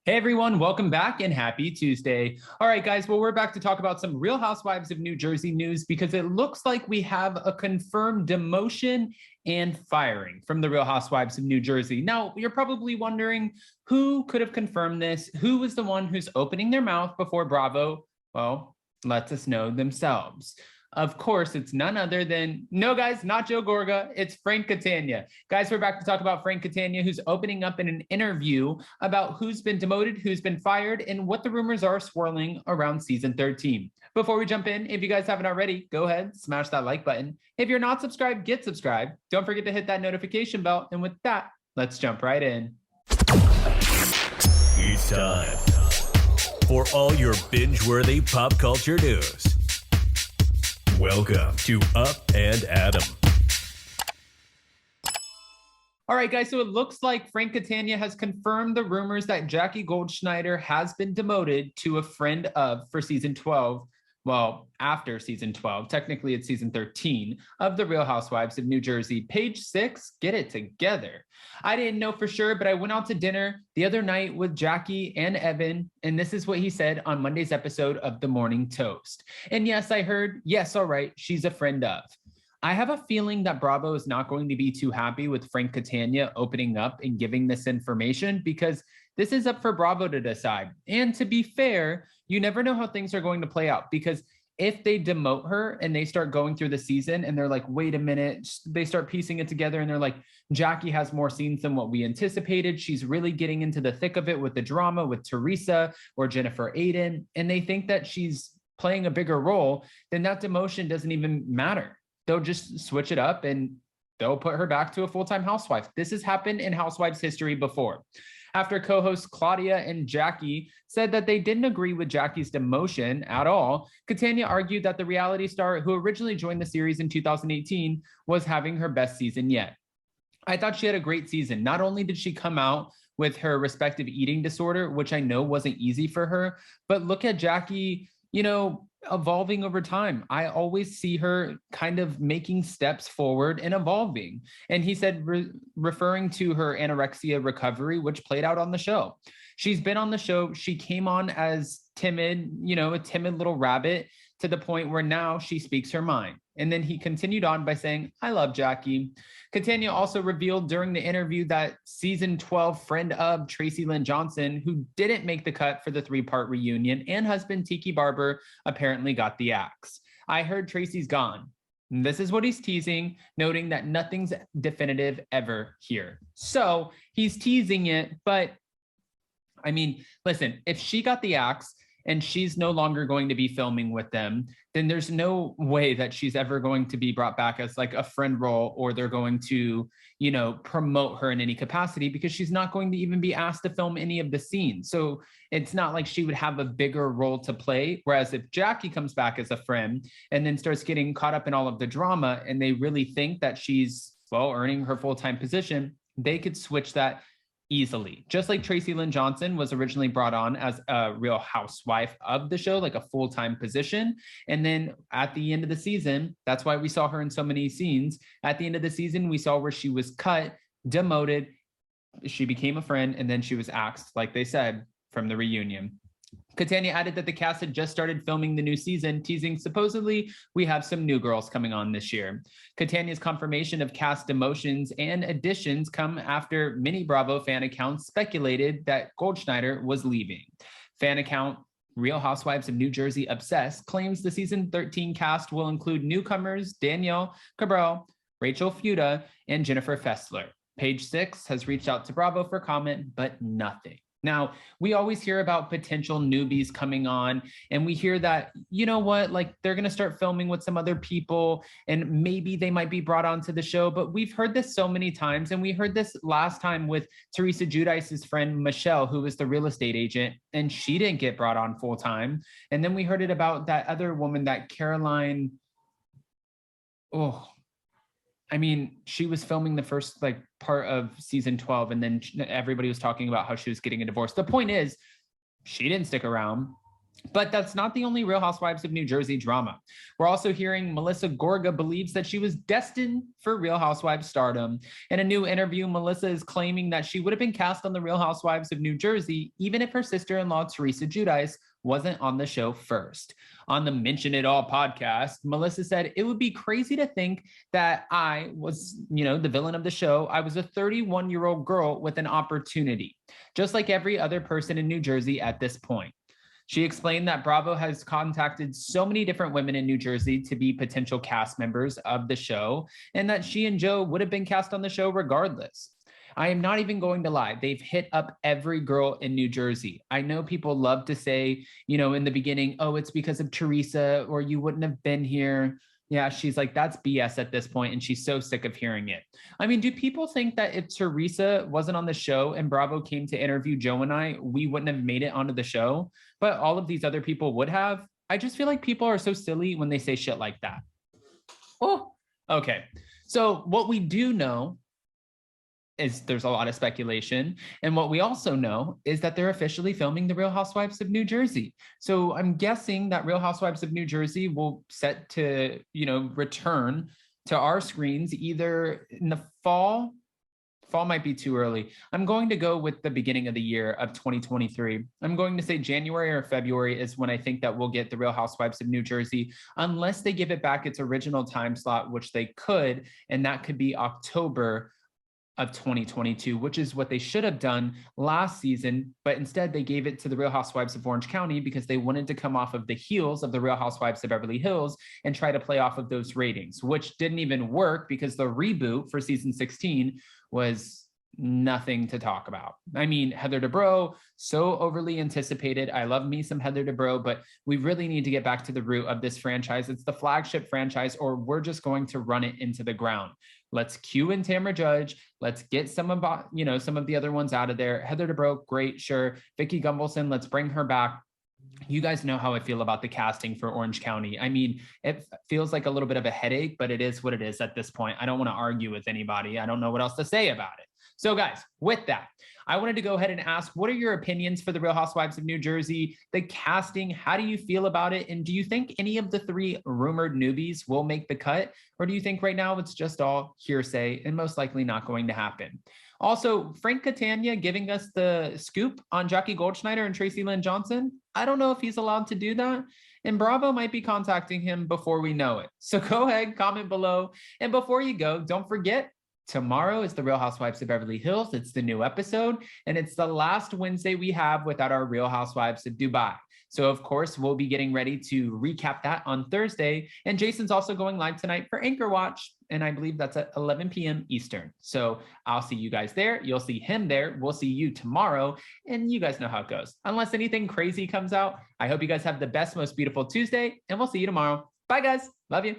Hey everyone, welcome back and happy Tuesday. All right, guys, well, we're back to talk about some Real Housewives of New Jersey news because it looks like we have a confirmed demotion and firing from the Real Housewives of New Jersey. Now, you're probably wondering who could have confirmed this? Who was the one who's opening their mouth before Bravo? Well, lets us know themselves. Of course, it's none other than, no guys, not Joe Gorga, it's Frank Catania. Guys, we're back to talk about Frank Catania, who's opening up in an interview about who's been demoted, who's been fired, and what the rumors are swirling around season 13. Before we jump in, if you guys haven't already, go ahead, smash that like button. If you're not subscribed, get subscribed. Don't forget to hit that notification bell. And with that, let's jump right in. It's time for all your binge-worthy pop culture news. Welcome to Up and Adam. All right, guys, so it looks like Frank Catania has confirmed the rumors that Jackie Goldschneider has been demoted to a friend of for season 12. Well, after season 12, technically it's season 13 of The Real Housewives of New Jersey. Page 6, get it together. I didn't know for sure, but I went out to dinner the other night with Jackie and Evan, and this is what he said on Monday's episode of The Morning Toast. And yes, I heard, yes, all right, she's a friend of. I have a feeling that Bravo is not going to be too happy with Frank Catania opening up and giving this information because this is up for Bravo to decide. And to be fair, you never know how things are going to play out because if they demote her and they start going through the season and they're like, wait a minute, they start piecing it together and they're like, Jackie has more scenes than what we anticipated. She's really getting into the thick of it with the drama with Teresa or Jennifer Aiden. And they think that she's playing a bigger role, then that demotion doesn't even matter. They'll just switch it up and they'll put her back to a full-time housewife. This has happened in Housewives history before. After co-hosts Claudia and Jackie said that they didn't agree with Jackie's demotion at all, Catania argued that the reality star who originally joined the series in 2018 was having her best season yet. I thought she had a great season. Not only did she come out with her respective eating disorder, which I know wasn't easy for her, but look at Jackie, evolving over time. I always see her kind of making steps forward and evolving. And he said, referring to her anorexia recovery, which played out on the show. She's been on the show. She came on as timid, a timid little rabbit to the point where now she speaks her mind. And then he continued on by saying, I love Jackie. Catania also revealed during the interview that season 12 friend of Tracy Lynn Johnson, who didn't make the cut for the 3-part reunion, and husband Tiki Barber apparently got the axe. I heard Tracy's gone. And this is what he's teasing, noting that nothing's definitive ever here. So he's teasing it, but I mean, listen, if she got the axe, and she's no longer going to be filming with them, then there's no way that she's ever going to be brought back as like a friend role, or they're going to, promote her in any capacity because she's not going to even be asked to film any of the scenes. So it's not like she would have a bigger role to play. Whereas if Jackie comes back as a friend and then starts getting caught up in all of the drama and they really think that she's, earning her full-time position, they could switch that easily. Just like Tracy Lynn Johnson was originally brought on as a real housewife of the show, like a full-time position. And then at the end of the season, that's why we saw her in so many scenes. At the end of the season, we saw where she was cut, demoted, she became a friend, and then she was axed, like they said, from the reunion. Catania added that the cast had just started filming the new season, teasing supposedly we have some new girls coming on this year. Catania's confirmation of cast demotions and additions come after many Bravo fan accounts speculated that Goldschneider was leaving. Fan account Real Housewives of New Jersey Obsessed claims the season 13 cast will include newcomers Danielle Cabral, Rachel Fuda, and Jennifer Fessler. Page 6 has reached out to Bravo for comment, but nothing. Now, we always hear about potential newbies coming on, and we hear that, they're going to start filming with some other people, and maybe they might be brought onto the show. But we've heard this so many times, and we heard this last time with Teresa Giudice's friend, Michelle, who was the real estate agent, and she didn't get brought on full time. And then we heard it about that other woman, that Caroline. She was filming the first part of season 12, and then everybody was talking about how she was getting a divorce. The point is, she didn't stick around. But that's not the only Real Housewives of New Jersey drama. We're also hearing Melissa Gorga believes that she was destined for Real Housewives stardom. In a new interview, Melissa is claiming that she would have been cast on the Real Housewives of New Jersey, even if her sister-in-law, Teresa Giudice, wasn't on the show first. On the Mention It All podcast, Melissa said, it would be crazy to think that I was, the villain of the show. I was a 31-year-old girl with an opportunity, just like every other person in New Jersey at this point. She explained that Bravo has contacted so many different women in New Jersey to be potential cast members of the show, and that she and Joe would have been cast on the show regardless. I am not even going to lie. They've hit up every girl in New Jersey. I know people love to say, in the beginning, oh, it's because of Teresa, or you wouldn't have been here. Yeah, she's like, that's BS at this point, and she's so sick of hearing it. I mean, do people think that if Teresa wasn't on the show and Bravo came to interview Joe and I, we wouldn't have made it onto the show, but all of these other people would have? I just feel like people are so silly when they say shit like that. Oh, okay. So what we do know is there's a lot of speculation. And what we also know is that they're officially filming the Real Housewives of New Jersey. So I'm guessing that Real Housewives of New Jersey will set to, return to our screens either in the fall. Fall might be too early. I'm going to go with the beginning of the year of 2023. I'm going to say January or February is when I think that we'll get the Real Housewives of New Jersey, unless they give it back its original time slot, which they could, and that could be October of 2022, which is what they should have done last season, but instead they gave it to the Real Housewives of Orange County because they wanted to come off of the heels of the Real Housewives of Beverly Hills and try to play off of those ratings, which didn't even work because the reboot for season 16 was nothing to talk about. I mean, Heather Dubrow, so overly anticipated. I love me some Heather Dubrow, but we really need to get back to the root of this franchise. It's the flagship franchise, or we're just going to run it into the ground. Let's cue in Tamra Judge. Let's get some of the other ones out of there. Heather Dubrow, great, sure. Vicki Gunvalson, let's bring her back. You guys know how I feel about the casting for Orange County. I mean, it feels like a little bit of a headache, but it is what it is at this point. I don't want to argue with anybody. I don't know what else to say about it. So guys, with that, I wanted to go ahead and ask, what are your opinions for the Real Housewives of New Jersey? The casting, how do you feel about it? And do you think any of the 3 rumored newbies will make the cut? Or do you think right now it's just all hearsay and most likely not going to happen? Also, Frank Catania giving us the scoop on Jackie Goldschneider and Tracy Lynn Johnson. I don't know if he's allowed to do that. And Bravo might be contacting him before we know it. So go ahead, comment below. And before you go, don't forget, tomorrow is the Real Housewives of Beverly Hills. It's the new episode, and it's the last Wednesday we have without our Real Housewives of Dubai. So of course, we'll be getting ready to recap that on Thursday. And Jason's also going live tonight for Anchor Watch. And I believe that's at 11 p.m. Eastern. So I'll see you guys there. You'll see him there. We'll see you tomorrow. And you guys know how it goes. Unless anything crazy comes out, I hope you guys have the best, most beautiful Tuesday, and we'll see you tomorrow. Bye guys. Love you.